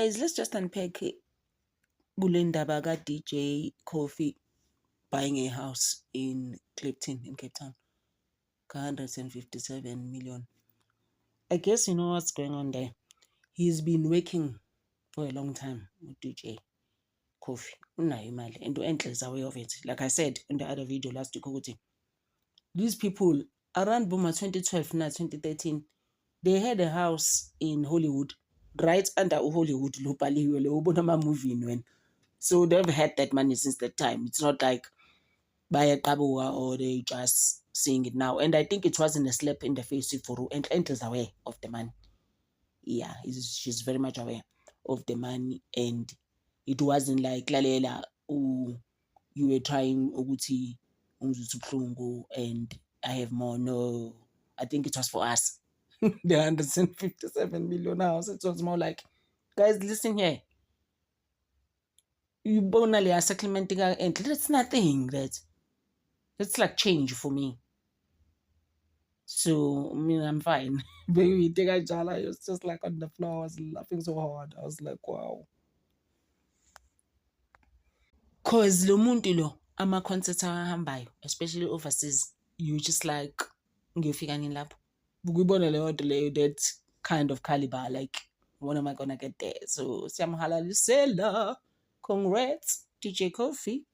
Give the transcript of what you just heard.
Guys, let's just unpack Bulindaba ka DJ Kofi buying a house in Clifton in Cape Town. 157 million. I guess you know what's going on there. He's been working for a long time with DJ Kofi. Unayo imali and Enhle is aware of it. Like I said in the other video last week, these people around Boma 2012 now 2013, they had a house in Hollywood, right under Hollywood, movie. So they've had that money since that time. It's not like buy a Kabuwa or they just seeing it now. And I think it wasn't a slap in the face for and is aware of the money. Yeah, she's very much aware of the money, and it wasn't like Lalela, oh, you were trying Uguti and I have more. No, I think it was for us. The 157 million house. It was more like, guys, listen here. You bonally are supplementing and that's nothing. That's like change for me. So I mean I'm fine. Baby, I was just like on the floor. I was laughing so hard. I was like, wow. Cause lo muntu lo ama-concert ahambayo, especially overseas, you just like ngiyofika nini lapho. Ukuyibona leyo nto leyo, that kind of caliber, like when am I gonna get there? So siyamhalalisela. Congrats, DJ Kofi.